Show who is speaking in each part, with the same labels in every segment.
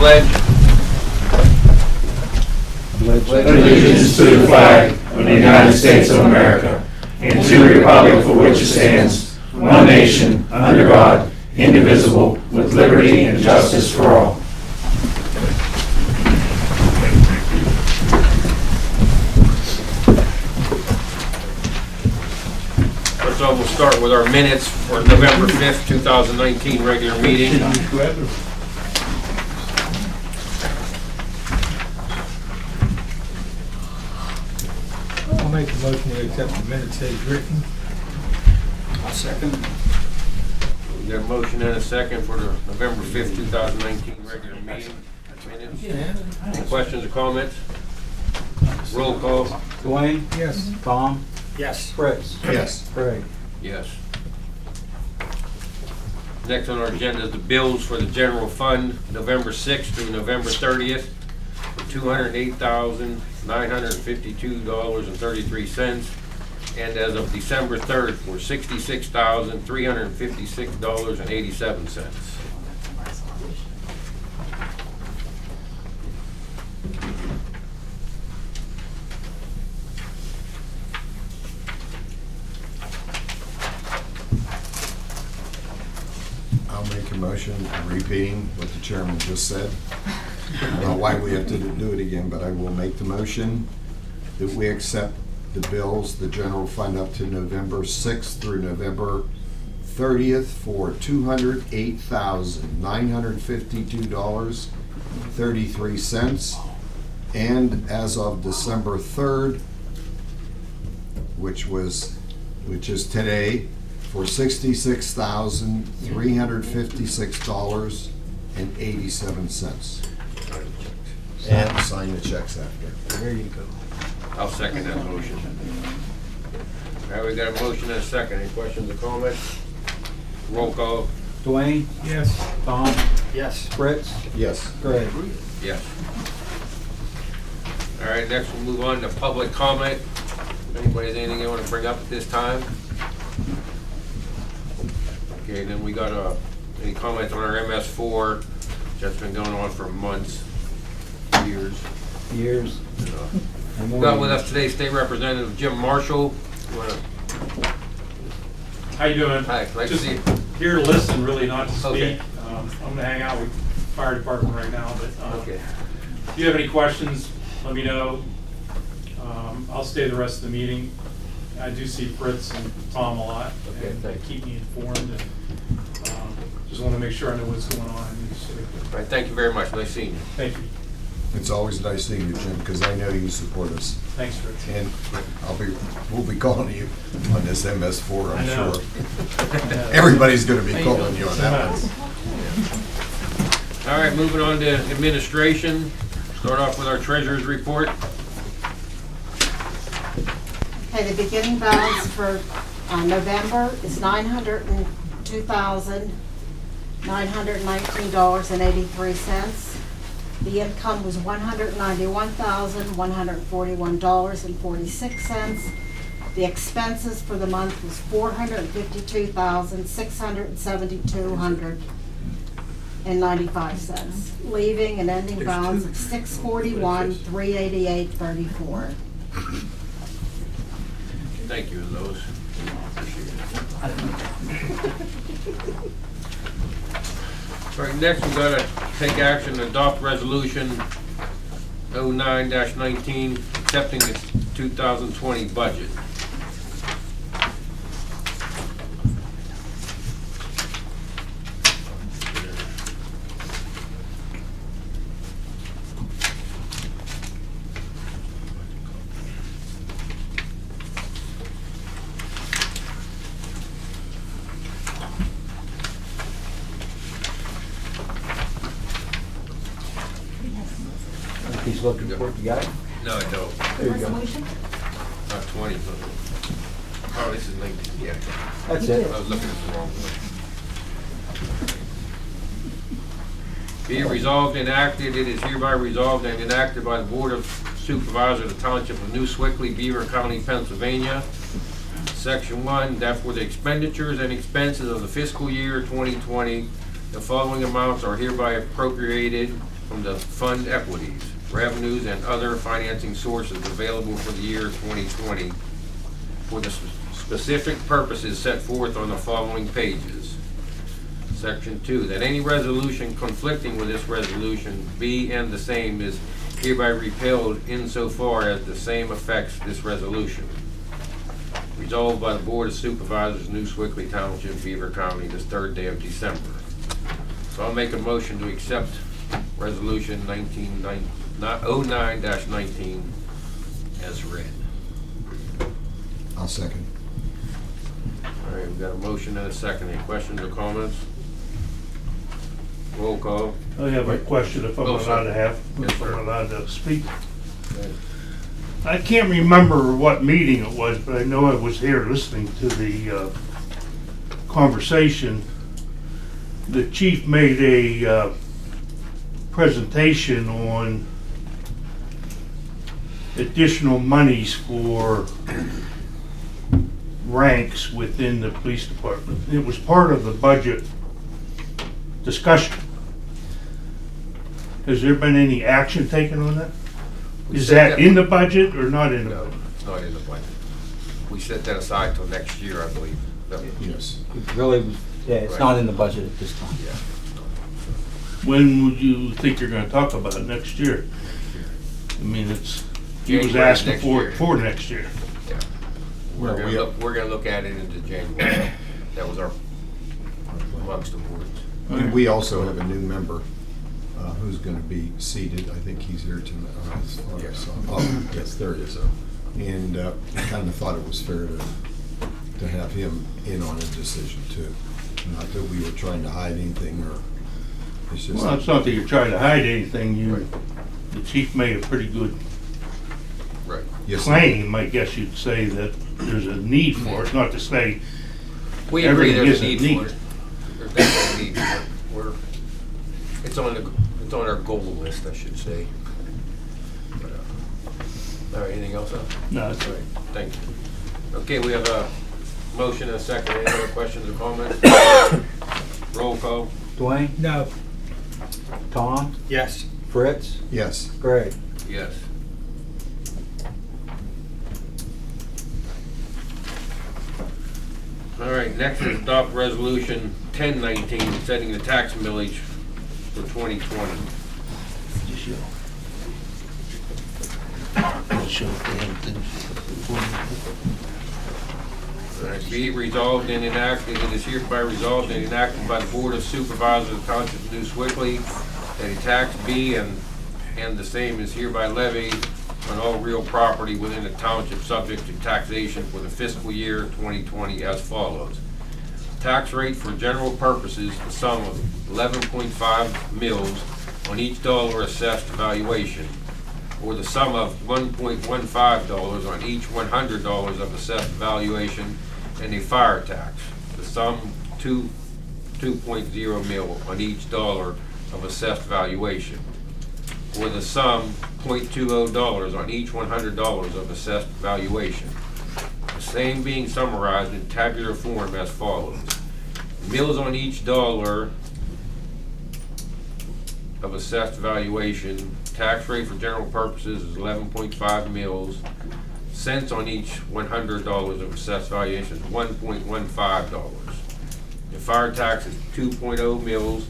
Speaker 1: Pledge.
Speaker 2: Allegiance to the flag of the United States of America and to the republic for which it stands, one nation, under God, indivisible, with liberty and justice for all.
Speaker 1: First off, we'll start with our minutes for November 5th, 2019 regular meeting.
Speaker 3: I'll make the motion to accept the minutes as written.
Speaker 4: I'll second.
Speaker 1: We got a motion and a second for the November 5th, 2019 regular meeting minutes. Any questions or comments? Roll call.
Speaker 4: Dwayne?
Speaker 3: Yes.
Speaker 4: Tom?
Speaker 3: Yes.
Speaker 4: Fritz?
Speaker 2: Yes.
Speaker 4: Craig?
Speaker 1: Yes. Next on our agenda is the bills for the general fund, November 6th through November 30th, for $208,952.33, and as of December 3rd for $66,356.87.
Speaker 5: I'll make a motion repeating what the chairman just said. I don't know why we have to do it again, but I will make the motion that we accept the bills, the general fund up to November 6th through November 30th for $208,952.33, and as of December 3rd, which is today, for $66,356.87. And sign the checks after.
Speaker 4: There you go.
Speaker 1: I'll second that motion. All right, we got a motion and a second. Any questions or comments? Roll call.
Speaker 4: Dwayne?
Speaker 3: Yes.
Speaker 4: Tom?
Speaker 3: Yes.
Speaker 4: Fritz?
Speaker 5: Yes.
Speaker 4: Craig?
Speaker 1: Yes. All right, next we'll move on to public comment. If anybody has anything they want to bring up at this time? Okay, then we got any comments on our MS4 that's been going on for months, years.
Speaker 4: Years.
Speaker 1: We got with us today State Representative Jim Marshall.
Speaker 6: How you doing?
Speaker 1: Hi, nice to
Speaker 6: Just
Speaker 1: see you.
Speaker 6: here to listen, really, not to speak.
Speaker 1: Okay.
Speaker 6: I'm gonna hang out with the fire department right now, but
Speaker 1: Okay.
Speaker 6: if you have any questions, let me know. I'll stay the rest of the meeting. I do see Fritz and Tom a lot,
Speaker 1: Okay,
Speaker 6: and they
Speaker 1: thanks.
Speaker 6: keep me informed, and just want to make sure I know what's going on.
Speaker 1: All right, thank you very much. Nice seeing you.
Speaker 6: Thank you.
Speaker 5: It's always nice seeing you, Jim, because I know you support us.
Speaker 6: Thanks, Fritz.
Speaker 5: And we'll be calling you on this MS4,
Speaker 6: I
Speaker 5: I'm
Speaker 6: know.
Speaker 5: sure. Everybody's gonna be calling you on that one.
Speaker 1: All right, moving on to administration. Start off with our treasurer's report.
Speaker 7: Okay, the beginning balance for November is $902,919.83. The income was $191,141.46. The expenses for the month was $452,672.95, leaving an ending balance of $641,388.34.
Speaker 1: Thank you, those. All right, next we gotta take action to adopt resolution 09-19, accepting the 2020 budget.
Speaker 4: He's looking for it, you got it?
Speaker 1: No, I don't.
Speaker 4: There you go.
Speaker 1: Not 20, but, oh, this is 19, yeah.
Speaker 4: That's it.
Speaker 1: I was looking at the wrong one. Be it resolved and enacted, it is hereby resolved and enacted by the Board of Supervisors of the Township of New Sewickley, Beaver County, Pennsylvania. Section 1, that for the expenditures and expenses of the fiscal year 2020, the following amounts are hereby appropriated from the fund equities, revenues, and other financing sources available for the year 2020 for the specific purposes set forth on the following pages. Section 2, that any resolution conflicting with this resolution be and the same is hereby repealed insofar as the same affects this resolution. Resolved by the Board of Supervisors, New Sewickley Township, Beaver County, this 3rd day of December. So I'll make a motion to accept Resolution 09-19 as read.
Speaker 5: I'll second.
Speaker 1: All right, we've got a motion and a second. Any questions or comments? Roll call.
Speaker 2: I have a question if I'm
Speaker 1: Oh, sir.
Speaker 2: allowed to have,
Speaker 1: Yes,
Speaker 2: if
Speaker 1: sir.
Speaker 2: I'm allowed to speak. I can't remember what meeting it was, but I know I was here listening to the conversation. The chief made a presentation on additional monies for ranks within the police department. It was part of the budget discussion. Has there been any action taken on that? Is that in the budget or not in the
Speaker 1: No,
Speaker 2: budget?
Speaker 1: it's not in the budget. We set that aside till next year, I believe.
Speaker 5: Yes.
Speaker 4: It really, yeah, it's not in the budget at this time.
Speaker 1: Yeah.
Speaker 2: When would you think you're gonna talk about it? Next year? I mean, he was
Speaker 1: January
Speaker 2: asking
Speaker 1: next
Speaker 2: for
Speaker 1: year.
Speaker 2: it for next year.
Speaker 1: Yeah.
Speaker 5: Well,
Speaker 1: We're gonna look at it into January. That was our, amongst the boards.
Speaker 5: And we also have a new member who's going to be seated. I think he's here tonight.
Speaker 1: Yes.
Speaker 5: Oh, yes, there he is. And I kind of thought it was fair to have him in on a decision too. Not that we were trying to hide anything, or it's just.
Speaker 2: Well, it's not that you're trying to hide anything. The chief made a pretty good
Speaker 1: Right.
Speaker 5: Yes,
Speaker 2: claim, I guess you'd say, that there's a need for it, not to say
Speaker 1: We agree
Speaker 2: everything
Speaker 1: there's a
Speaker 2: isn't
Speaker 1: need for
Speaker 2: neat.
Speaker 1: it. There's definitely a need for it. It's on our goal list, I should say. But, all right, anything else?
Speaker 2: No, that's right.
Speaker 1: Thank you. Okay, we have a motion and a second. Any other questions or comments? Roll call.
Speaker 4: Dwayne,
Speaker 3: No.
Speaker 4: Tom,
Speaker 3: Yes.
Speaker 4: Fritz,
Speaker 5: yes.
Speaker 4: Greg.
Speaker 1: Yes. All right, next is adopt resolution 1019, setting the tax millage for 2020. All right, be it resolved and enacted, it is hereby resolved and enacted by the Board of Supervisors of the Township of New Sewickley that a tax be and the same is hereby levied on all real property within the township subject to taxation for the fiscal year 2020 as follows. Tax rate for general purposes, the sum of 11.5 mils on each dollar assessed valuation, or the sum of $1.15 on each $100 of assessed valuation, and a fire tax, the sum 2.0 mil on each dollar of assessed valuation, or the sum $0.20 on each $100 of assessed valuation. The same being summarized in tabular form as follows. Mills on each dollar of assessed valuation. Tax rate for general purposes is 11.5 mils. Cents on each $100 of assessed valuation is $1.15. The fire tax is 2.0 mils,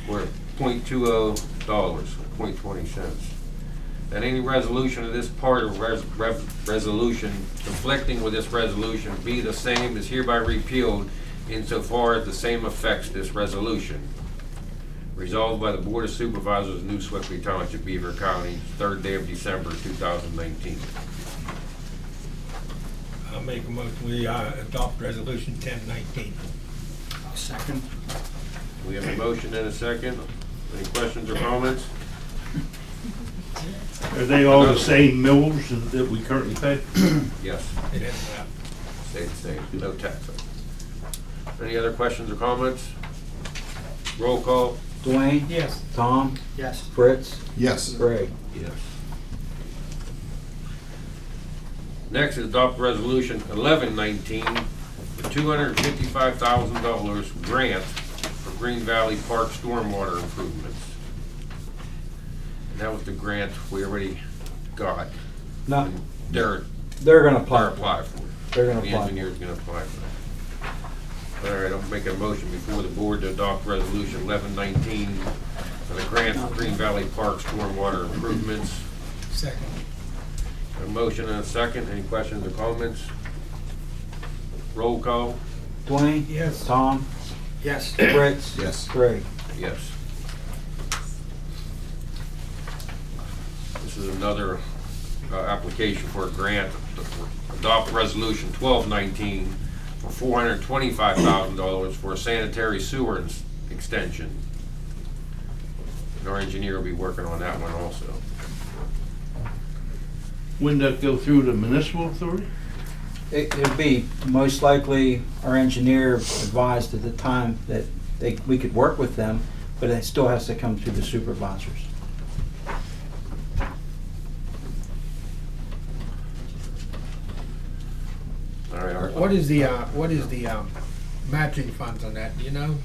Speaker 1: or $0.20, 0.20 cents. That any resolution of this part of resolution conflicting with this resolution be the same is hereby repealed insofar as the same affects this resolution. Resolved by the Board of Supervisors of New Sewickley Township, Beaver County, 3rd day of December 2019.
Speaker 3: I'll make a motion, we adopt resolution 1019.
Speaker 4: I'll second.
Speaker 1: We have a motion and a second. Any questions or comments?
Speaker 2: Are they all the same mills that we currently pay?
Speaker 1: Yes,
Speaker 3: It is,
Speaker 1: stay the same, no tax. Any other questions or comments? Roll call.
Speaker 4: Dwayne,
Speaker 3: yes.
Speaker 4: Tom,
Speaker 3: Yes.
Speaker 4: Fritz,
Speaker 5: Yes.
Speaker 4: Greg.
Speaker 1: Yes. Next is adopt resolution 1119, the $255,000 grant for Green Valley Park stormwater improvements. That was the grant we already got.
Speaker 4: No,
Speaker 1: They're
Speaker 4: they're gonna apply.
Speaker 1: apply for it.
Speaker 4: They're gonna
Speaker 1: The
Speaker 4: apply.
Speaker 1: engineer's gonna apply for it. All right, I'll make a motion before the board to adopt resolution 1119 for the grant for Green Valley Park stormwater improvements.
Speaker 3: Second.
Speaker 1: A motion and a second. Any questions or comments? Roll call.
Speaker 4: Dwayne?
Speaker 3: Yes.
Speaker 4: Tom?
Speaker 3: Yes.
Speaker 4: Fritz?
Speaker 5: Yes.
Speaker 4: Greg?
Speaker 1: Yes. This is another application for a grant. Adopt resolution 1219 for $425,000 for a sanitary sewer extension. And our engineer will be working on that one also.
Speaker 8: Wouldn't that go through the municipal authority?
Speaker 4: It'd be most likely, our engineer advised at the time that we could work with them, but it still has to come through the supervisors.
Speaker 1: All right, Art.
Speaker 3: What is the matching funds on that, do you know?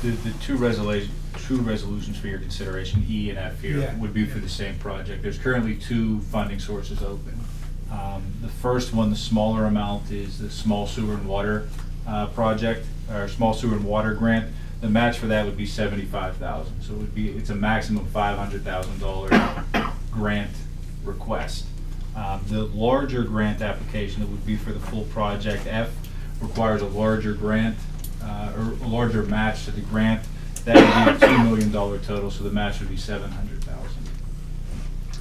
Speaker 9: The two resolutions for your consideration, E and F here,
Speaker 3: Yeah.
Speaker 9: would be for the same project. There's currently two funding sources open. The first one, the smaller amount, is the small sewer and water project, or small sewer and water grant. The match for that would be $75,000. So it's a maximum $500,000 grant request. The larger grant application that would be for the full project, F, requires a larger grant, or a larger match to the grant. That would be a $2 million total, so the match would be $700,000.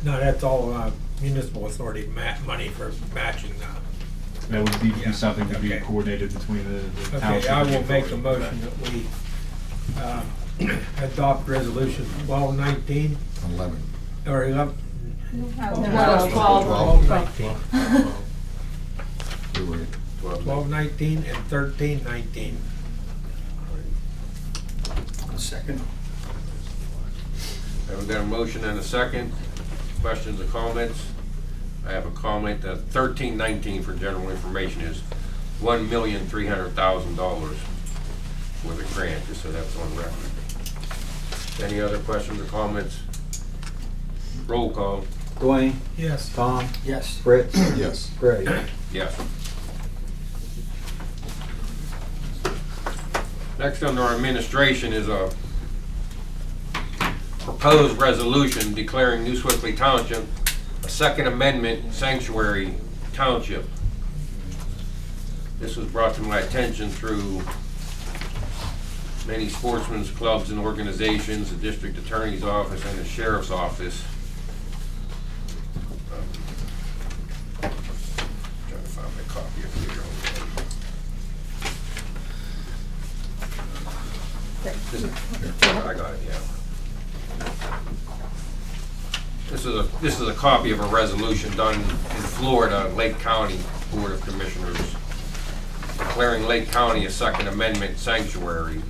Speaker 3: No, that's all municipal authority money for matching
Speaker 9: That would need to
Speaker 3: Yeah,
Speaker 9: be something to be
Speaker 3: okay.
Speaker 9: coordinated between the
Speaker 3: Okay,
Speaker 9: township.
Speaker 3: I
Speaker 9: and the
Speaker 3: will make a
Speaker 9: authority.
Speaker 3: motion that we adopt resolution 1219,
Speaker 5: 11.
Speaker 3: or 11.
Speaker 7: No,
Speaker 3: 1219.
Speaker 5: You were-
Speaker 3: 1219 and 1319.
Speaker 4: Second.
Speaker 1: I've got a motion and a second. Questions or comments? I have a comment that 1319 for general information is $1,300,000 for the grant, just so that's on record. Any other questions or comments? Roll call.
Speaker 4: Dwayne?
Speaker 3: Yes.
Speaker 4: Tom?
Speaker 3: Yes.
Speaker 4: Fritz?
Speaker 5: Yes.
Speaker 4: Greg?
Speaker 1: Yes. Next under our administration is a proposed resolution declaring New Sewickley Township a Second Amendment sanctuary township. This was brought to my attention through many sportsmen's clubs and organizations, the district attorney's office and the sheriff's office. Trying to find my copy of it. I got it, yeah. This is a copy of a resolution done in Florida, Lake County Board of Commissioners, declaring Lake County a Second Amendment sanctuary.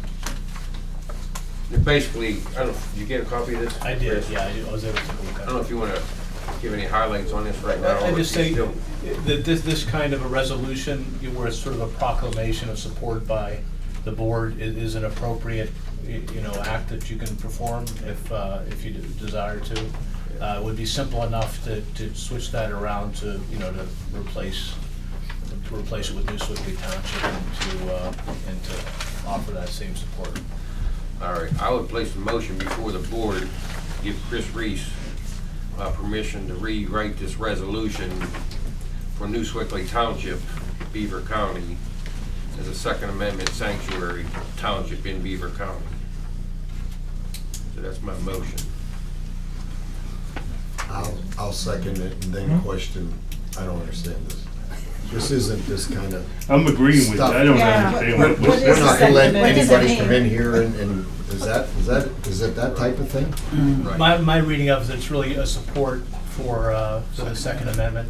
Speaker 1: It basically, I don't know, did you get a copy of this?
Speaker 10: I did, yeah, I was able to look
Speaker 1: I
Speaker 10: at
Speaker 1: don't know if you want to give any highlights on this right now.
Speaker 10: I just say
Speaker 1: Still-
Speaker 10: that this kind of a resolution, where it's sort of a proclamation of support by the board, is an appropriate, act that you can perform if you desire to. It would be simple enough to switch that around to replace it with New Sewickley Township and to offer that same support.
Speaker 1: All right, I would place a motion before the board, to give Chris Reese permission to rewrite this resolution for New Sewickley Township, Beaver County, as a Second Amendment sanctuary township in Beaver County. So that's my motion.
Speaker 5: I'll second it and then question, I don't understand this. This isn't this kind of,
Speaker 8: I'm agreeing with you. I don't understand what
Speaker 5: we're
Speaker 8: was.
Speaker 5: not gonna let
Speaker 7: What does it
Speaker 5: anybody
Speaker 7: mean?
Speaker 5: come in here and, is it that type of thing?
Speaker 1: Right.
Speaker 10: My reading of it, it's really a support for the Second Amendment,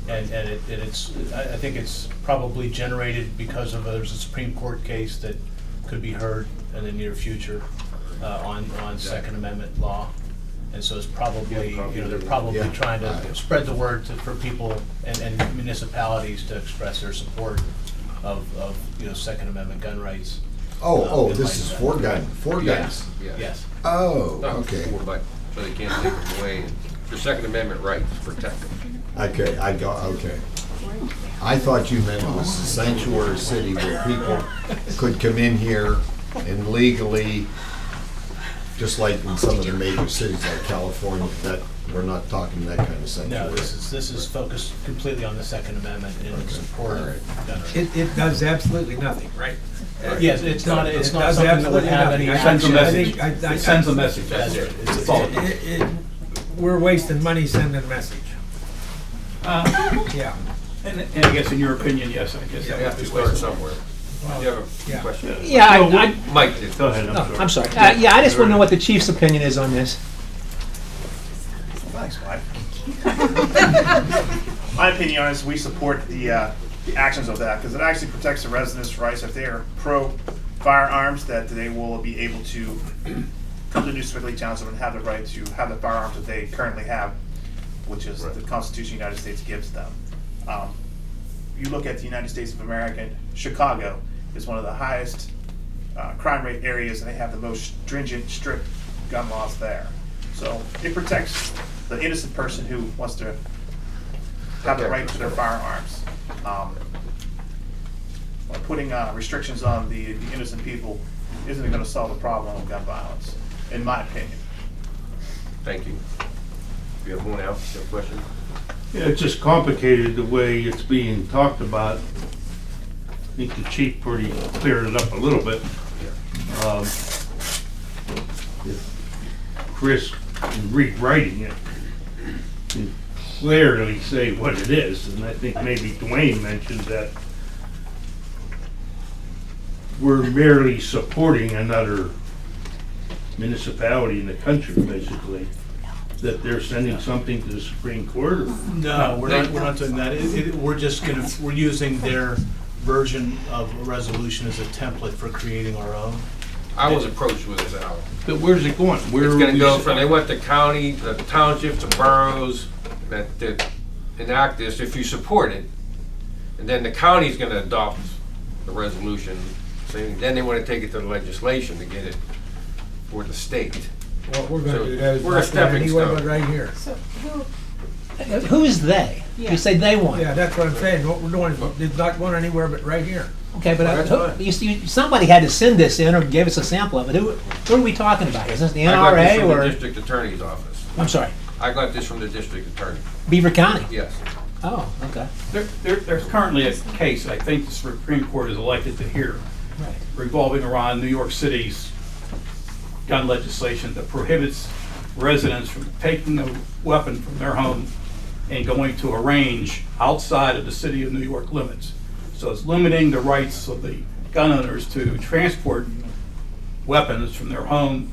Speaker 10: and I think it's probably generated because there's a Supreme Court case that could be heard in the near future on Second Amendment law. And so it's probably, they're probably
Speaker 5: Yeah.
Speaker 10: trying to spread the word for people and municipalities to express their support of Second Amendment gun rights.
Speaker 5: Oh, this is for guns.
Speaker 1: Yes, yes.
Speaker 10: Yes.
Speaker 5: Oh,
Speaker 1: Not
Speaker 5: okay.
Speaker 1: for, but, so they can't take them away. Your Second Amendment rights protected.
Speaker 5: Okay, okay. I thought you meant it was a sanctuary city where people could come in here and legally, just like in some of the major cities like California, that we're not talking that kind of sanctuary.
Speaker 10: No, this is focused completely on the Second Amendment and in support
Speaker 5: all right.
Speaker 10: of gun owners.
Speaker 3: It does absolutely nothing, right?
Speaker 10: Yes, it's not
Speaker 3: It
Speaker 10: something
Speaker 3: does
Speaker 10: that would
Speaker 3: absolutely
Speaker 10: have any.
Speaker 3: nothing.
Speaker 11: Sends a message.
Speaker 3: I-
Speaker 11: It sends a message.
Speaker 10: That's it.
Speaker 11: That's all.
Speaker 3: We're wasting money sending a message. Yeah.
Speaker 11: And I guess in your opinion, yes, I guess.
Speaker 1: You
Speaker 11: that
Speaker 1: have
Speaker 11: would
Speaker 1: to
Speaker 11: be
Speaker 1: start
Speaker 11: wasteful.
Speaker 1: somewhere. You have a
Speaker 3: Yeah.
Speaker 1: question?
Speaker 12: Yeah, I,
Speaker 1: Mike did.
Speaker 8: Go ahead,
Speaker 12: no,
Speaker 8: I'm sorry.
Speaker 12: I'm sorry. Yeah, I just want to know what the chief's opinion is on this.
Speaker 11: Thanks, Mike. My opinion is we support the actions of that because it actually protects the residents' rights. If they are pro firearms, that they will be able to come to New Sewickley Township and have the right to have the firearms that they currently have, which is the Constitution of the United States gives them. You look at the United States of America, Chicago is one of the highest crime rate areas, and they have the most stringent, strict gun laws there. So it protects the innocent person who wants to have the right to their firearms. Putting restrictions on the innocent people isn't going to solve the problem of gun violence, in my opinion.
Speaker 1: Thank you. You have one else, you have a question?
Speaker 8: Yeah, it's just complicated the way it's being talked about. I think the chief pretty cleared it up a little bit. If Chris, in rewriting it, can clearly say what it is, and I think maybe Dwayne mentioned that we're merely supporting another municipality in the country, basically, that they're sending something to the Supreme Court? Or?
Speaker 10: No, we're not doing that. We're using their version of a resolution as a template for creating our own.
Speaker 1: I was approached with this, Al.
Speaker 8: But where's it going? Where
Speaker 1: It's
Speaker 8: are
Speaker 1: gonna
Speaker 8: we
Speaker 1: go
Speaker 8: s-
Speaker 1: from, they went to county, the township, to boroughs, that enact this if you support it. And then the county's gonna adopt the resolution, saying, then they wanna take it to the legislation to get it for the state.
Speaker 3: What we're
Speaker 1: So,
Speaker 3: gonna do that is
Speaker 1: we're a
Speaker 3: not
Speaker 1: stepping
Speaker 3: anywhere
Speaker 1: stone.
Speaker 3: but right here.
Speaker 7: So
Speaker 12: Who is they? You say they want.
Speaker 3: Yeah, that's what I'm saying. What we're doing is not going anywhere but right here.
Speaker 12: Okay, but
Speaker 1: That's fine.
Speaker 12: somebody had to send this in or give us a sample of it. Who are we talking about? Is this the
Speaker 1: I got this
Speaker 12: NRA
Speaker 1: from the
Speaker 12: or?
Speaker 1: district attorney's office.
Speaker 12: I'm sorry,
Speaker 1: I got this from the district attorney,
Speaker 12: Beaver County.
Speaker 1: yes.
Speaker 12: Oh, okay.
Speaker 11: There's currently a case, I think the Supreme Court is elected to hear,
Speaker 12: Right.
Speaker 11: revolving around New York City's gun legislation that prohibits residents from taking a weapon from their home and going to a range outside of the city of New York limits. So it's limiting the rights of the gun owners to transport weapons from their home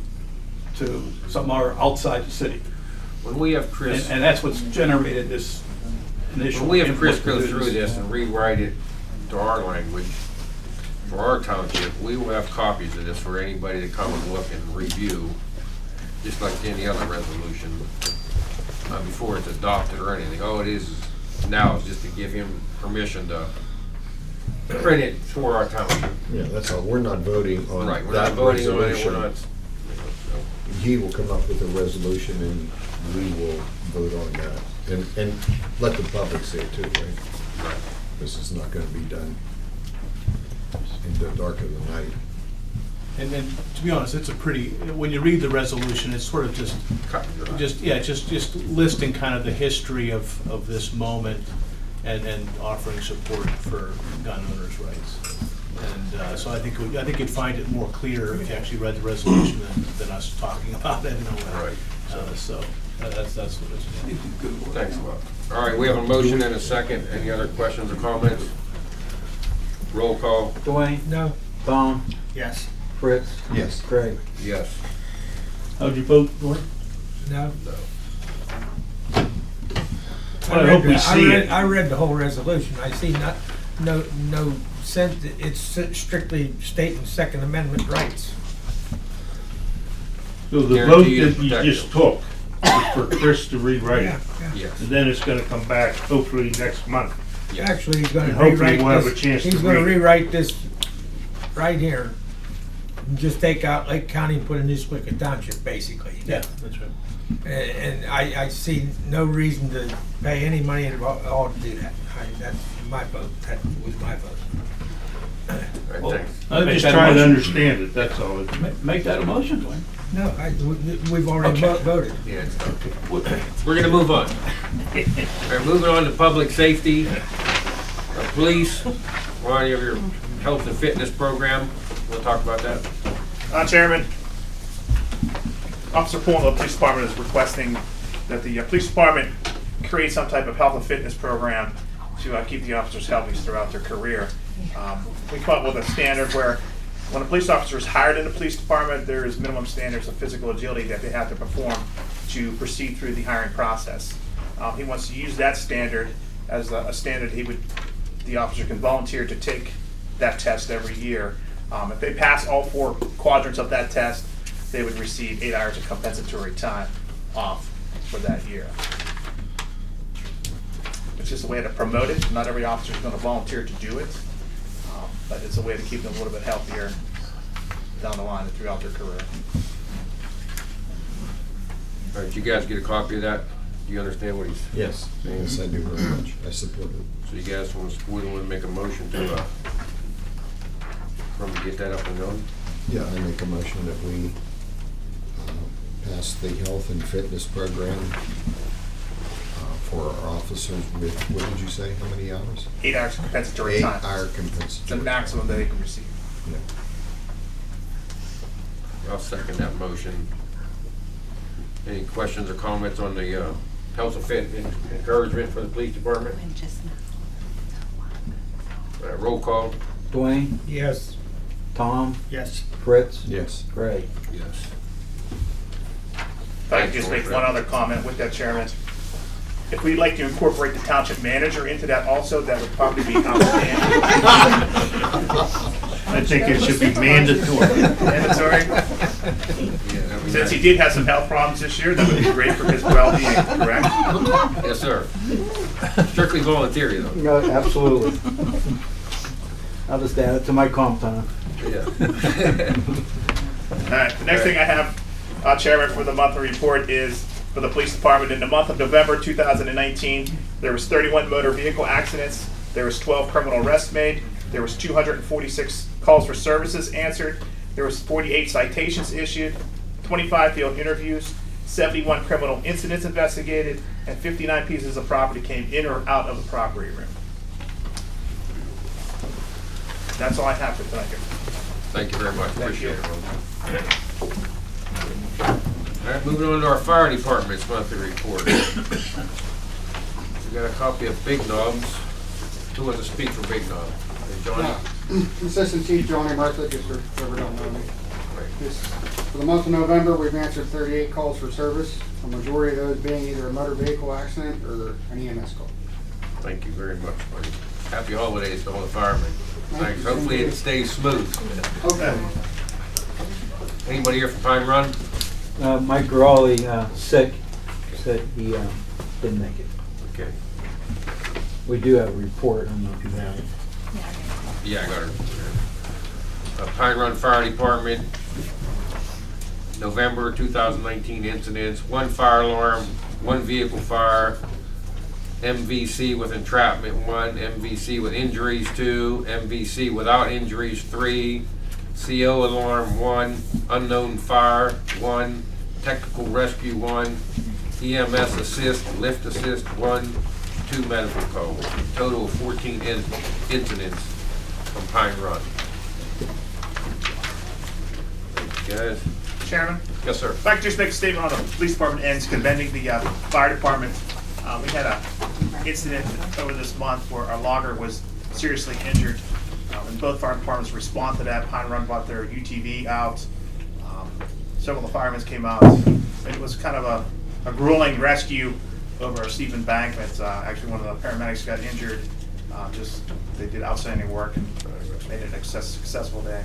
Speaker 11: to somewhere outside the city.
Speaker 1: When we have Chris,
Speaker 11: And that's what's generated this initial.
Speaker 1: when we have Chris
Speaker 11: input
Speaker 1: go
Speaker 11: to
Speaker 1: through this and rewrite it to our language, for our township, we will have copies of this for anybody to come and look and review, just like any other resolution, before it's adopted or anything. All it is now is just to give him permission to print it for our township.
Speaker 5: Yeah, that's all. We're not voting on
Speaker 1: Right, we're
Speaker 5: that
Speaker 1: not voting on it,
Speaker 5: resolution.
Speaker 1: we're not,
Speaker 5: He will come up with a resolution and we will vote on that. And let the public say it too, right?
Speaker 1: right.
Speaker 5: This is not gonna be done in the dark of the night.
Speaker 10: And then, to be honest, it's a pretty, when you read the resolution, it's sort of
Speaker 1: Cut and dry.
Speaker 10: just listing kind of the history of this moment and offering support for gun owners' rights. And so I think you'd find it more clear if you actually read the resolution than us talking about it.
Speaker 1: Right.
Speaker 10: So that's what it's.
Speaker 1: Thanks a lot. All right, we have a motion and a second. Any other questions or comments? Roll call,
Speaker 4: Dwayne,
Speaker 3: No.
Speaker 4: Tom,
Speaker 3: Yes.
Speaker 4: Fritz,
Speaker 5: Yes.
Speaker 4: Craig.
Speaker 1: yes.
Speaker 8: How'd you vote, Dwayne?
Speaker 3: No.
Speaker 8: Well, I hope we see it.
Speaker 3: I read the whole resolution. I see no sense, it's strictly stating Second Amendment rights.
Speaker 8: So the vote
Speaker 1: Guaranteed
Speaker 8: that you
Speaker 1: protection.
Speaker 8: just took is for Chris to rewrite
Speaker 3: Yeah,
Speaker 8: it.
Speaker 3: yeah.
Speaker 1: Yes.
Speaker 8: And then it's gonna come back hopefully next month.
Speaker 1: Yes.
Speaker 3: Actually, he's gonna
Speaker 8: And hopefully
Speaker 3: rewrite
Speaker 8: we'll have a
Speaker 3: this,
Speaker 8: chance
Speaker 3: he's
Speaker 8: to
Speaker 3: gonna
Speaker 8: read it.
Speaker 3: rewrite this right here just take out Lake County and put a new Sewickley Township, basically.
Speaker 10: Yeah, that's right.
Speaker 3: And I see no reason to pay any money at all to do that. That's my vote. That was my vote.
Speaker 1: All right, thanks.
Speaker 8: I'm just trying to understand it, that's all.
Speaker 12: Make that a motion, Dwayne.
Speaker 3: No, we've already voted.
Speaker 1: Yeah, it's okay. We're gonna move on. All right, moving on to public safety, police, one of your health and fitness program. We'll talk about that.
Speaker 11: Chairman, Officer Poole of the Police Department is requesting that the Police Department create some type of health and fitness program to keep the officers healthy throughout their career. We come up with a standard where when a police officer is hired in the police department, there is minimum standards of physical agility that they have to perform to proceed through the hiring process. He wants to use that standard as a standard the officer can volunteer to take that test every year. If they pass all 4 quadrants of that test, they would receive 8 hours of compensatory time off for that year. It's just a way to promote it. Not every officer is going to volunteer to do it, but it's a way to keep them a little bit healthier down the line and throughout their career.
Speaker 1: All right, you guys get a copy of that? Do you understand what he's
Speaker 5: Yes.
Speaker 1: saying?
Speaker 5: Yes, I do very much. I support it.
Speaker 1: So you guys want to make a motion to, from get that up and going?
Speaker 5: Yeah, I make a motion that we pass the health and fitness program for our officers with, what did you say, how many hours?
Speaker 11: 8 hours of compensatory time.
Speaker 5: 8-hour
Speaker 11: It's the
Speaker 5: compensatory.
Speaker 11: maximum that they can receive.
Speaker 5: Yeah.
Speaker 1: I'll second that motion. Any questions or comments on the health and fitness encouragement for the police department? All right, roll call.
Speaker 4: Dwayne,
Speaker 3: Yes.
Speaker 4: Tom,
Speaker 3: Yes.
Speaker 4: Fritz,
Speaker 5: Yes.
Speaker 4: Greg.
Speaker 1: Yes.
Speaker 11: If I could just make one other comment with that, Chairman. If we'd like to incorporate the township manager into that also, that would probably be outstanding.
Speaker 8: I think it should be mandatory.
Speaker 11: Mandatory? Since he did have some health problems this year, that would be great for his well-being, correct?
Speaker 1: Yes, sir. Strictly voluntary, though.
Speaker 4: No, absolutely. I'll just add it to my comp time.
Speaker 1: Yeah.
Speaker 11: All right, the next thing I have, Chairman, for the monthly report is for the police department. In the month of November 2019, there was 31 motor vehicle accidents. There was 12 criminal arrests made. There was 246 calls for services answered. There was 48 citations issued, 25 field interviews, 71 criminal incidents investigated, and 59 pieces of property came in or out of the property room. That's all I have for tonight.
Speaker 1: Thank you very much.
Speaker 11: Thank you.
Speaker 1: Appreciate it, Ron. All right, moving on to our fire department's monthly report. We got a copy of Big Knobs. Who wants to speak for Big Knob? Johnny?
Speaker 13: Assistant Chief Johnny Martha, just for whoever don't know me.
Speaker 1: Right.
Speaker 13: For the month of November, we've answered 38 calls for service, a majority of those being either a motor vehicle accident or an EMS call.
Speaker 1: Thank you very much, buddy. Happy holidays to all the firemen. Thanks.
Speaker 13: you.
Speaker 1: Hopefully it stays smooth.
Speaker 13: Okay.
Speaker 1: Anybody here from Pine Run?
Speaker 4: Mike Grawley, sick, said he didn't make it.
Speaker 1: Okay.
Speaker 4: We do have a report, I don't know if you have it.
Speaker 1: Yeah, I got her. Pine Run Fire Department, November 2019 incidents, 1 fire alarm, 1 vehicle fire, MVC with entrapment 1, MVC with injuries 2, MVC without injuries 3, CO alarm 1, unknown fire 1, technical rescue 1, EMS assist, lift assist 1, 2 medical calls. Total of 14 incidents from Pine Run. Thank you, guys.
Speaker 11: Chairman?
Speaker 1: Yes, sir.
Speaker 11: If I could just make a statement on the police department ends, commending the fire department. We had a incident over this month where our logger was seriously injured. And both fire departments responded to that. Pine Run brought their UTV out. Several of the firemen came out. It was kind of a grueling rescue over a steep embankment. Actually, one of the paramedics got injured. They did outstanding work and made it a successful day.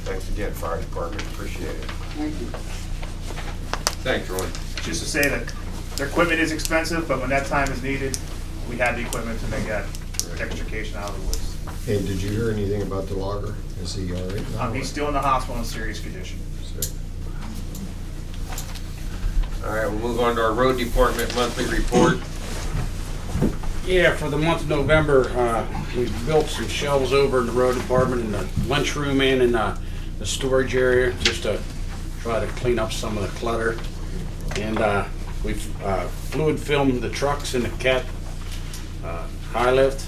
Speaker 1: Thanks again, fire department. Appreciate it.
Speaker 13: Thank you.
Speaker 1: Thanks, Roy.
Speaker 11: Just to say that their equipment is expensive, but when that time is needed, we have the equipment to make that extrication out of the woods.
Speaker 5: Hey, did you hear anything about the logger? Is he all right now?
Speaker 11: He's still in the hospital in serious condition.
Speaker 1: All right, we'll move on to our road department monthly report.
Speaker 14: Yeah, for the month of November, we built some shelves over in the road department, in the lunchroom and in the storage area, just to try to clean up some of the clutter. And we've fluid filmed the trucks in the cat high lift.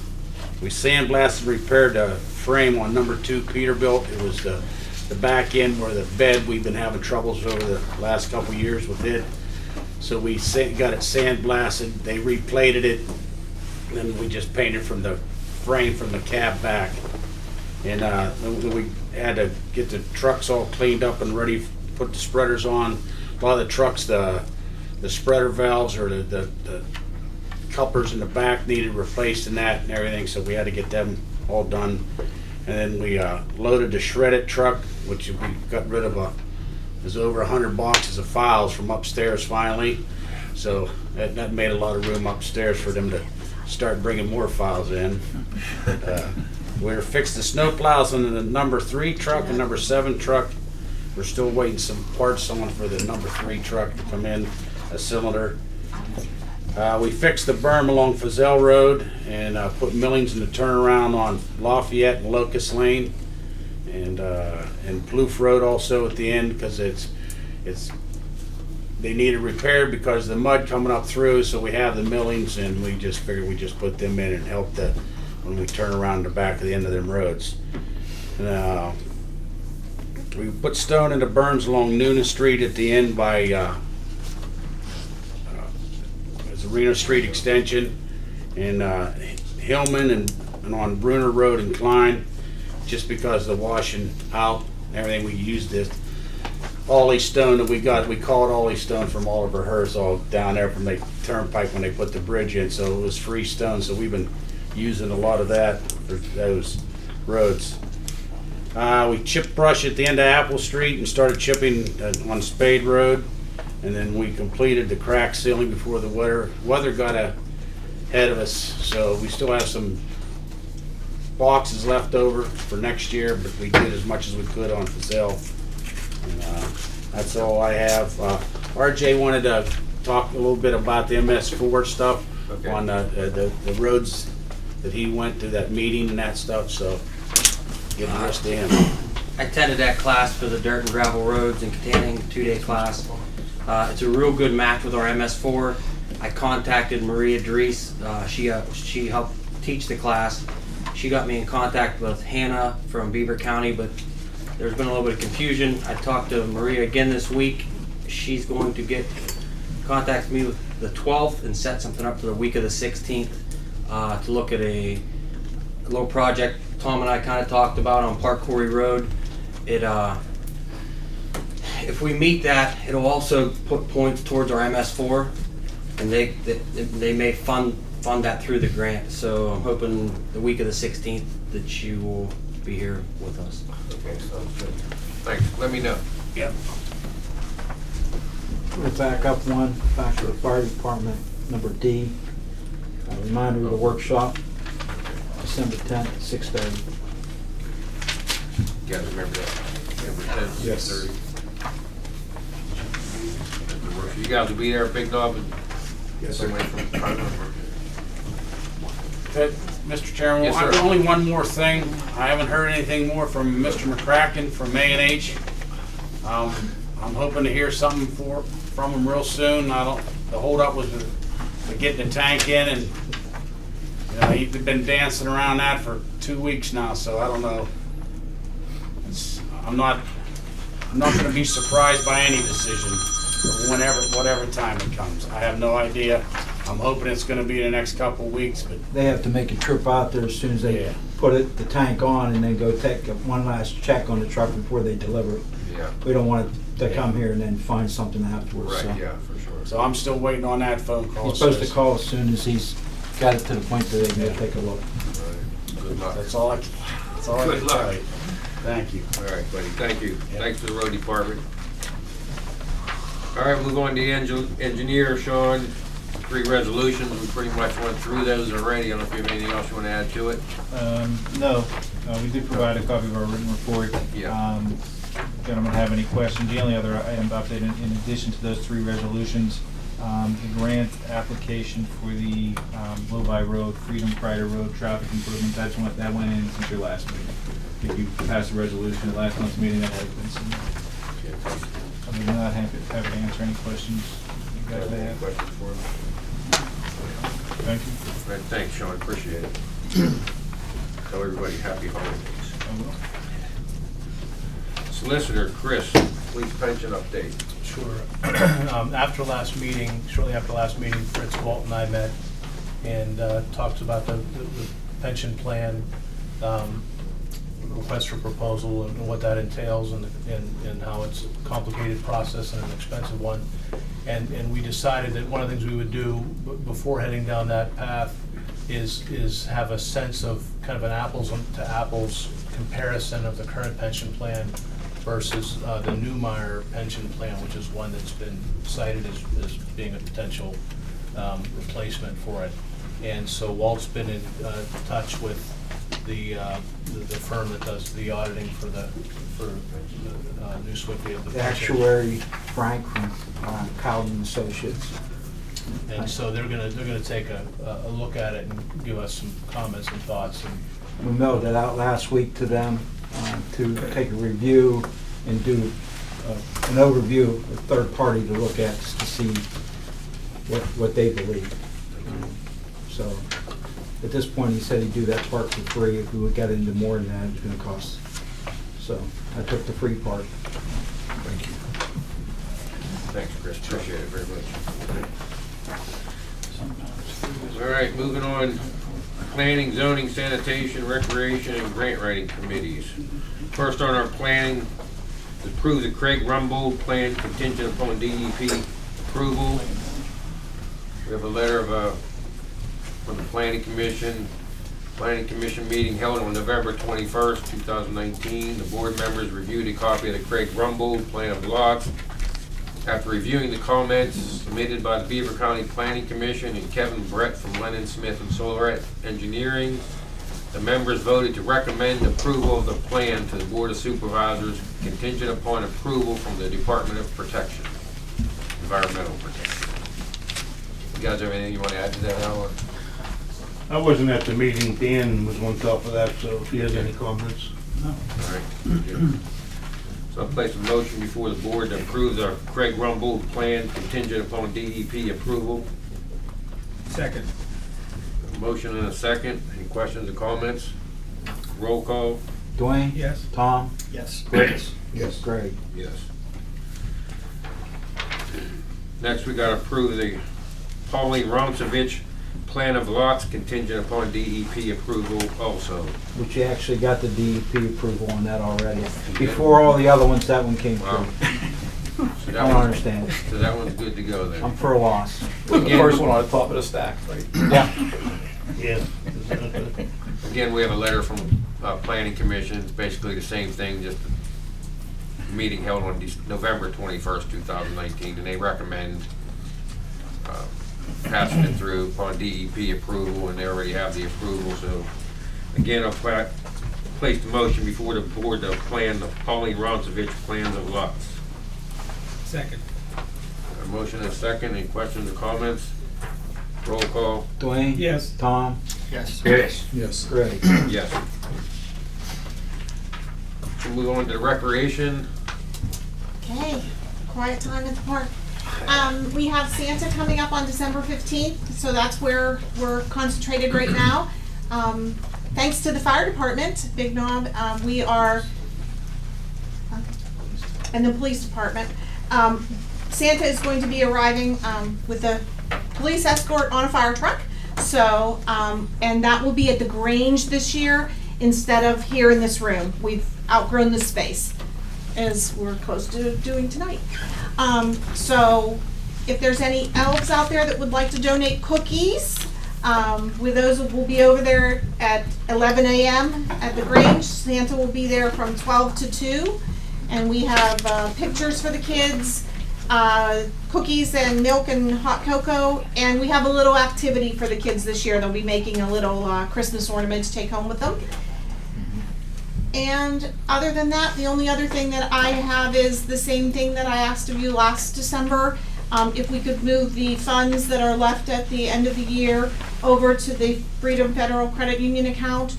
Speaker 14: We sandblasted and repaired the frame on number 2 Peterbilt. It was the back end where the bed, we've been having troubles over the last couple years with it. So we got it sandblasted, they replated it, and then we just painted from the frame from the cab back. And then we had to get the trucks all cleaned up and ready, put the spreaders on. A lot of the trucks, the spreader valves or the couplers in the back needed replaced in that and everything, so we had to get them all done. And then we loaded the shredded truck, which we got rid of there's over 100 boxes of files from upstairs finally. So that made a lot of room upstairs for them to start bringing more files in. We're fixed the snow plows on the number 3 truck and number 7 truck. We're still waiting some parts on for the number 3 truck to come in, a cylinder. We fixed the berm along Fazell Road and put millings in the turnaround on Lafayette and Locust Lane, and Plouffe Road also at the end, because they needed repaired because of the mud coming up through. So we have the millings, and we just figured we just put them in and help that when we turn around the back of the end of them roads. And, we put stone in the berms along Noonan Street at the end by the Reno Street extension, and Hillman and on Bruner Road and Klein, just because of the washing out and everything. We used this Ollie stone that we got. We call it Ollie stone from Oliver Herzog down there from the turnpike when they put the bridge in, so it was free stone. So we've been using a lot of that for those roads. We chipped brush at the end of Apple Street and started chipping on Spade Road, and then we completed the crack sealing before the weather got ahead of us. So we still have some boxes left over for next year, but we did as much as we could on Fazell. And that's all I have. RJ wanted to talk a little bit about the MS4 stuff. Okay. On the roads that he went to, that meeting and that stuff, so give the rest to him.
Speaker 15: I attended that class for the dirt and gravel roads and containing 2-day class. It's a real good match with our MS4. I contacted Maria Dries. She helped teach the class. She got me in contact with Hannah from Beaver County, but there's been a little bit of confusion. I talked to Maria again this week. She's going to contact me with the 12th and set something up for the week of the 16th to look at a little project Tom and I kind of talked about on Park Quarry Road. If we meet that, it'll also put points towards our MS4, and they may fund that through the grant. So I'm hoping the week of the 16th that you will be here with us.
Speaker 1: Okay, sounds good. Thanks. Let me know.
Speaker 15: Yep.
Speaker 4: We'll back up one, back to the fire department, number D. A reminder of the workshop, December 10th, 6:30.
Speaker 1: You guys remember that? December 10th,
Speaker 4: Yes.
Speaker 1: 6:30. You guys will be there, Big Knob?
Speaker 5: Yes, sir.
Speaker 14: Mr. Chairman,
Speaker 1: Yes, sir.
Speaker 14: only one more thing. I haven't heard anything more from Mr. McCracken from A&H. I'm hoping to hear something from him real soon. The holdup was to getting the tank in, and he's been dancing around that for 2 weeks now. So I don't know. I'm not going to be surprised by any decision, whatever time it comes. I have no idea. I'm hoping it's going to be in the next couple of weeks, but
Speaker 4: They have to make a trip out there as soon as they put the tank on, and then go take one last check on the truck before they deliver it.
Speaker 1: Yeah.
Speaker 4: We don't want it to come here and then find something afterwards.
Speaker 1: Right,
Speaker 4: so.
Speaker 1: yeah, for sure.
Speaker 14: So I'm still waiting on that phone call.
Speaker 4: He's supposed to call as soon as he's got it to the point that they can go take a look.
Speaker 1: Right. Good luck.
Speaker 14: That's all I
Speaker 1: Good
Speaker 14: can
Speaker 1: luck.
Speaker 14: tell you. Thank you.
Speaker 1: All right, buddy. Thank you. Thanks to the road department. All right, we'll go on to the engineer, Sean. 3 resolutions, we pretty much went through those already. I don't know if you have anything else you want to add to it?
Speaker 9: No, we did provide a copy of our written report.
Speaker 1: Yeah.
Speaker 9: Gentlemen have any questions? The only other item to update in addition to those 3 resolutions, the grant application for the Lovi Road, Freedom Crider Road traffic improvement, that went in since your last meeting. I think you passed a resolution at last month's meeting that has been submitted. I mean, not happy to answer any questions you guys may have.
Speaker 1: Questions for him?
Speaker 9: Thank you.
Speaker 1: Right, thanks, Sean, appreciate it. Tell everybody happy holidays.
Speaker 9: I will.
Speaker 1: Solicitor, Chris, police pension update.
Speaker 10: Sure. After last meeting, shortly after last meeting, Fritz, Walt, and I met and talked about the pension plan, request for proposal and what that entails and how it's a complicated process and an expensive one. And we decided that one of the things we would do before heading down that path is have a sense of kind of an apples to apples comparison of the current pension plan versus the Newmeyer pension plan, which is one that's been cited as being a potential replacement for it. And so Walt's been in touch with the firm that does the auditing for the New Sewickley of the
Speaker 4: The
Speaker 10: pension.
Speaker 4: actuary, Frank from Cowden Associates.
Speaker 10: And so they're gonna take a look at it and give us some comments and thoughts. And
Speaker 4: We mailed it out last week to them to take a review and do an overview, a third party to look at to see what they believe. So at this point, he said he'd do that part for free. If we would get into more than that, it's going to cost. So I took the free part.
Speaker 5: Thank you.
Speaker 1: Thanks, Chris, appreciate it very much. All right, moving on. Planning, zoning, sanitation, recreation, and grant writing committees. First on our planning, to approve the Craig Rumbold plan contingent upon DEP approval. We have a letter from the Planning Commission. Planning Commission meeting held on November 21st, 2019. The board members reviewed a copy of the Craig Rumbold plan of lots. After reviewing the comments submitted by the Beaver County Planning Commission and Kevin Brett from Lennon Smith and Solar Engineering, the members voted to recommend approval of the plan to the Board of Supervisors contingent upon approval from the Department of Protection, Environmental Protection. You guys have anything you want to add to that, Howard?
Speaker 8: I wasn't at the meeting. Dan was on top of that, so if he has any comments.
Speaker 1: No. All right. Good. So I'll place a motion before the board to approve the Craig Rumbold plan contingent upon DEP approval.
Speaker 3: Second.
Speaker 1: A motion and a second. Any questions or comments? Roll call.
Speaker 4: Dwayne?
Speaker 3: Yes.
Speaker 4: Tom?
Speaker 12: Yes.
Speaker 4: Fritz?
Speaker 5: Yes.
Speaker 4: Greg?
Speaker 1: Yes. Next, we got to approve the Pauline Romsevich plan of lots contingent upon DEP approval also.
Speaker 4: Which you actually got the DEP approval on that already. Before all the other ones, that one came
Speaker 1: Wow.
Speaker 4: through.
Speaker 1: So
Speaker 4: I don't understand.
Speaker 1: So that one's good to go then.
Speaker 4: I'm for a loss.
Speaker 1: Again,
Speaker 12: First one on the top of the stack, right?
Speaker 4: Yeah.
Speaker 8: Yeah.
Speaker 1: Again, we have a letter from Planning Commission. It's basically the same thing, just a meeting held on November 21st, 2019, and they recommend passing it through upon DEP approval, and they already have the approval. So again, I'll place the motion before the board to plan the Pauline Romsevich plans of lots.
Speaker 3: Second.
Speaker 1: A motion and a second. Any questions or comments? Roll call.
Speaker 4: Dwayne?
Speaker 3: Yes.
Speaker 4: Tom?
Speaker 12: Yes.
Speaker 4: Fritz?
Speaker 5: Yes.
Speaker 4: Greg?
Speaker 1: Yes. We'll move on to recreation.
Speaker 16: Okay, quiet time at the park. We have Santa coming up on December 15th, so that's where we're concentrated right now. Thanks to the fire department, Big Knob, we are, and the police department. Santa is going to be arriving with a police escort on a fire truck. So, and that will be at the Grange this year instead of here in this room. We've outgrown this space, as we're close to doing tonight. So if there's any elves out there that would like to donate cookies, with those will be over there at 11 a.m. at the Grange. Santa will be there from 12 to 2. And we have pictures for the kids, cookies and milk and hot cocoa, and we have a little activity for the kids this year. They'll be making a little Christmas ornament to take home with them. And other than that, the only other thing that I have is the same thing that I asked of you last December. If we could move the funds that are left at the end of the year over to the Freedom Federal Credit Union account,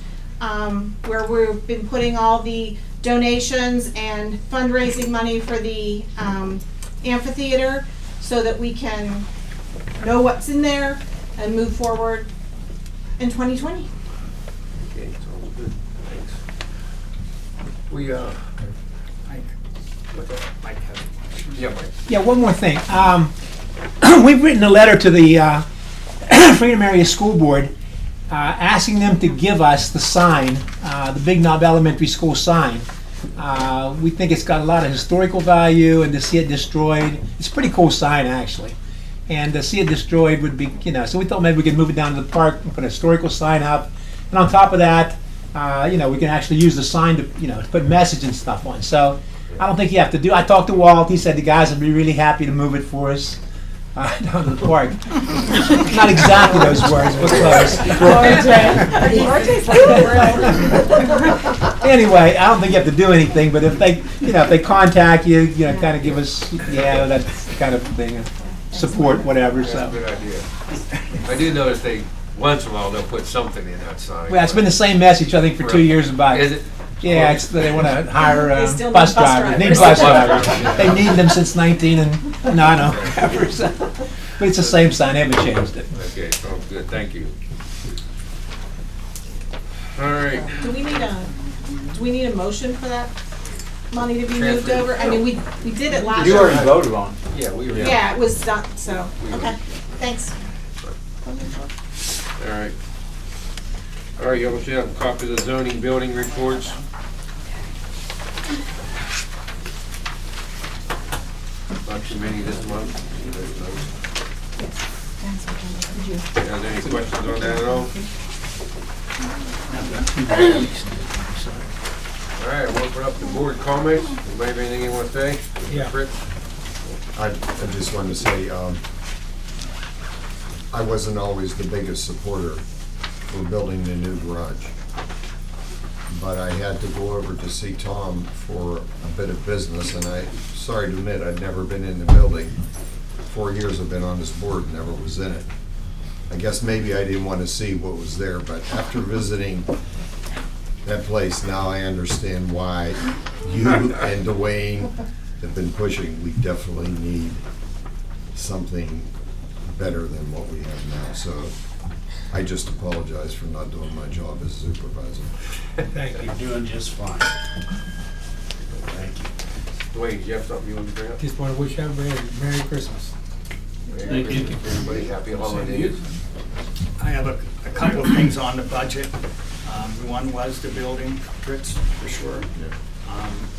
Speaker 16: where we've been putting all the donations and fundraising money for the amphitheater, so that we can know what's in there and move forward in 2020.
Speaker 1: Okay, sounds good. Thanks. We,
Speaker 12: Mike has a question.
Speaker 1: yeah, Mike.
Speaker 12: Yeah, one more thing. We've written a letter to the Freedom Area School Board asking them to give us the sign, the Big Knob Elementary School sign. We think it's got a lot of historical value, and to see it destroyed, it's a pretty cool sign actually. And to see it destroyed would be, so we thought maybe we could move it down to the park and put a historical sign up. And on top of that, we can actually use the sign to, to put message and stuff on. So I don't think you have to do. I talked to Walt. He said the guys would be really happy to move it for us down to the park. Not exactly those words, but close. Anyway, I don't think you have to do anything. But if they, if they contact you, kind of give us, that kind of thing, support, whatever.
Speaker 1: That's
Speaker 12: So.
Speaker 1: a good idea. I do notice once in a while they'll put something in that sign.
Speaker 12: Well, it's been the same message I think for 2 years about.
Speaker 1: Is it?
Speaker 12: Yeah, they want to hire
Speaker 16: They still need
Speaker 12: bus
Speaker 16: bus
Speaker 12: drivers. Need
Speaker 16: drivers.
Speaker 12: bus drivers. They need them since 19 and no, whatever. So, but it's the same sign. They haven't changed it.
Speaker 1: Okay, sounds good. Thank you. All right.
Speaker 16: Do we need a motion for that money to be moved over? I mean, we did it last year.
Speaker 2: You already voted on it.
Speaker 1: Yeah, we were.
Speaker 16: Yeah, it was done, so, okay, thanks.
Speaker 1: All right. All right, you also have a copy of the zoning building reports. Not too many this month. Are there any questions on that at all? All right, we'll open up the board comments. Anybody have anything you want to say?
Speaker 3: Yeah.
Speaker 1: Fritz?
Speaker 5: I just wanted to say, I wasn't always the biggest supporter for building the new garage. But I had to go over to see Tom for a bit of business, and sorry to admit, I'd never been in the building. 4 years I've been on this board, never was in it. I guess maybe I didn't want to see what was there, but after visiting that place, now I understand why you and Dwayne have been pushing. We definitely need something better than what we have now. So I just apologize for not doing my job as supervisor.
Speaker 3: Thank you.
Speaker 14: You're doing just fine.
Speaker 5: Thank you.
Speaker 1: Dwayne, do you have something you want to bring up?
Speaker 3: Just want to wish everybody a Merry Christmas.
Speaker 8: Thank you.
Speaker 1: Everybody happy holidays.
Speaker 17: I have a couple of things on the budget. One was the building, Fritz, for sure.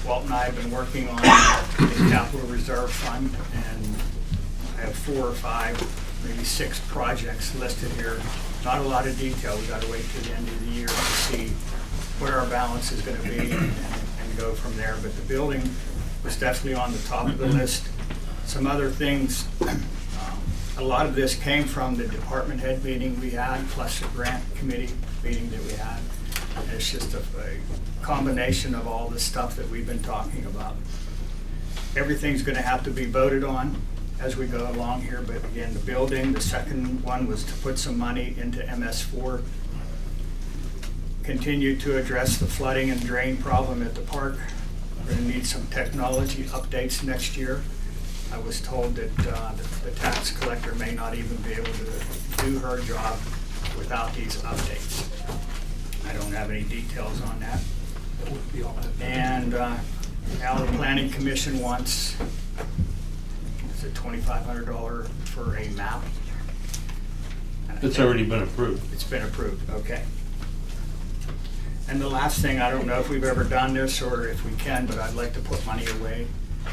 Speaker 17: Walt and I have been working on the capital reserve fund, and I have 4 or 5, maybe 6 projects listed here. Not a lot of detail. We got to wait till the end of the year to see what our balance is going to be and go from there. But the building was definitely on the top of the list. Some other things. A lot of this came from the department head meeting we had, plus the grant committee meeting that we had. And it's just a combination of all the stuff that we've been talking about. Everything's going to have to be voted on as we go along here, but again, the building, the second one was to put some money into MS4, continue to address the flooding and drain problem at the park. We're going to need some technology updates next year. I was told that the tax collector may not even be able to do her job without these updates. I don't have any details on that. And now the planning commission wants, is it $2,500 for a map?
Speaker 8: It's already been approved.
Speaker 17: It's been approved, okay. And the last thing, I don't know if we've ever done this or if we can, but I'd like to put money away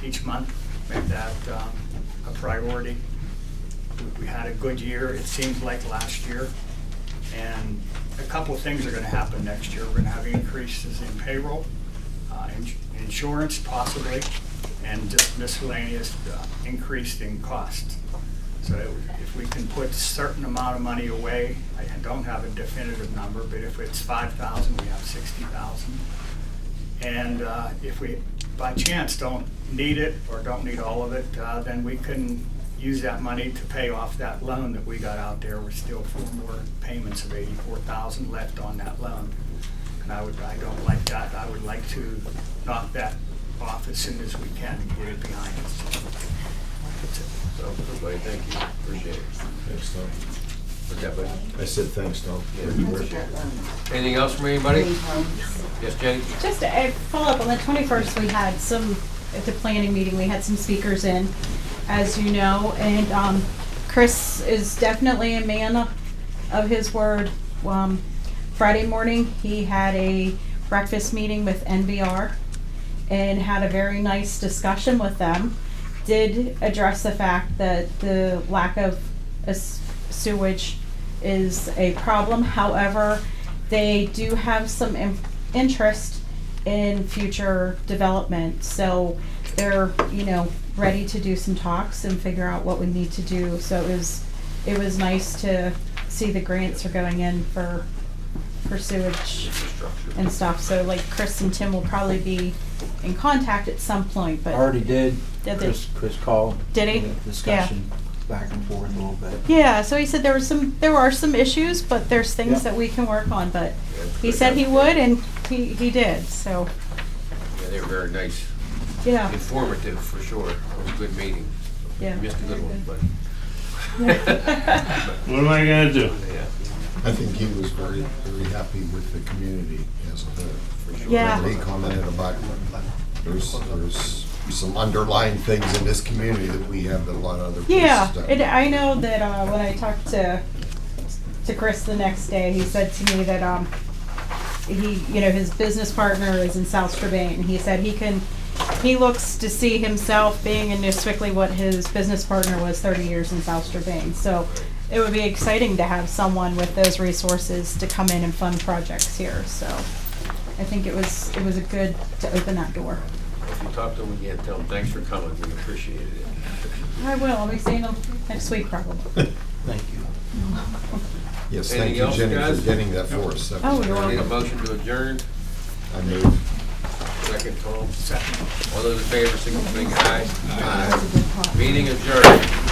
Speaker 17: each month, make that a priority. We had a good year, it seems like last year, and a couple of things are going to happen next year. We're going to have increases in payroll, insurance possibly, and just miscellaneous increased in cost. So if we can put a certain amount of money away, I don't have a definitive number, but if it's 5,000, we have 60,000. And if we, by chance, don't need it or don't need all of it, then we can use that money to pay off that loan that we got out there. We're still 4 more payments of 84,000 left on that loan. And I don't like that. I would like to knock that off as soon as we can and get it behind us. That's it.
Speaker 1: So, everybody, thank you, appreciate it.
Speaker 5: Thanks, Tom.
Speaker 1: What's that, buddy?
Speaker 5: I said thanks, Tom.
Speaker 1: Anything else from anybody? Yes, Jenny?
Speaker 18: Just a follow-up, on the 21st, we had some, at the planning meeting, we had some speakers in, as you know, and Chris is definitely a man of his word. Friday morning, he had a breakfast meeting with NVR and had a very nice discussion with them. Did address the fact that the lack of sewage is a problem. However, they do have some interest in future development. So they're, you know, ready to do some talks and figure out what we need to do. So it was nice to see the grants are going in for sewage and stuff. So like Chris and Tim will probably be in contact at some point, but
Speaker 4: Already did.
Speaker 18: Did
Speaker 4: Chris called.
Speaker 18: Did he?
Speaker 4: Discussion back and forth a little bit.
Speaker 18: Yeah, so he said there are some issues, but there's things
Speaker 4: Yeah.
Speaker 18: that we can work on, but he said he would, and he did, so,
Speaker 1: Yeah, they were very nice.
Speaker 18: yeah.
Speaker 1: Informative, for sure. It was a good meeting.
Speaker 18: Yeah.
Speaker 1: You missed a good one, but.
Speaker 8: What am I gonna do?
Speaker 1: Yeah.
Speaker 5: I think he was very, very happy with the community as a whole. For sure.
Speaker 18: Yeah.
Speaker 5: He commented about there's some underlying things in this community that we have that a lot of other places
Speaker 18: Yeah,
Speaker 5: don't.
Speaker 18: I know that when I talked to Chris the next day, he said to me that his business partner is in South Strabane. He said he looks to see himself being in New Sewickley what his business partner was 30 years in South Strabane. So it would be exciting to have someone with those resources to come in and fund projects here. So I think it was a good to open that door.
Speaker 1: If you talk to them again, tell them thanks for coming. We appreciated it.
Speaker 18: I will. I'll be seeing them next week probably.
Speaker 4: Thank you.
Speaker 5: Yes,
Speaker 1: Anything
Speaker 5: thank you,
Speaker 1: else,
Speaker 5: Jenny,
Speaker 1: guys?
Speaker 5: for getting that for us. That
Speaker 18: Oh,
Speaker 5: was
Speaker 18: you're
Speaker 5: very
Speaker 1: Need a
Speaker 5: good.
Speaker 1: motion to adjourn?
Speaker 5: I move.
Speaker 1: Second, Tom.
Speaker 17: Second.
Speaker 1: All those in favor, signal by saying aye. Aye. Meeting adjourned.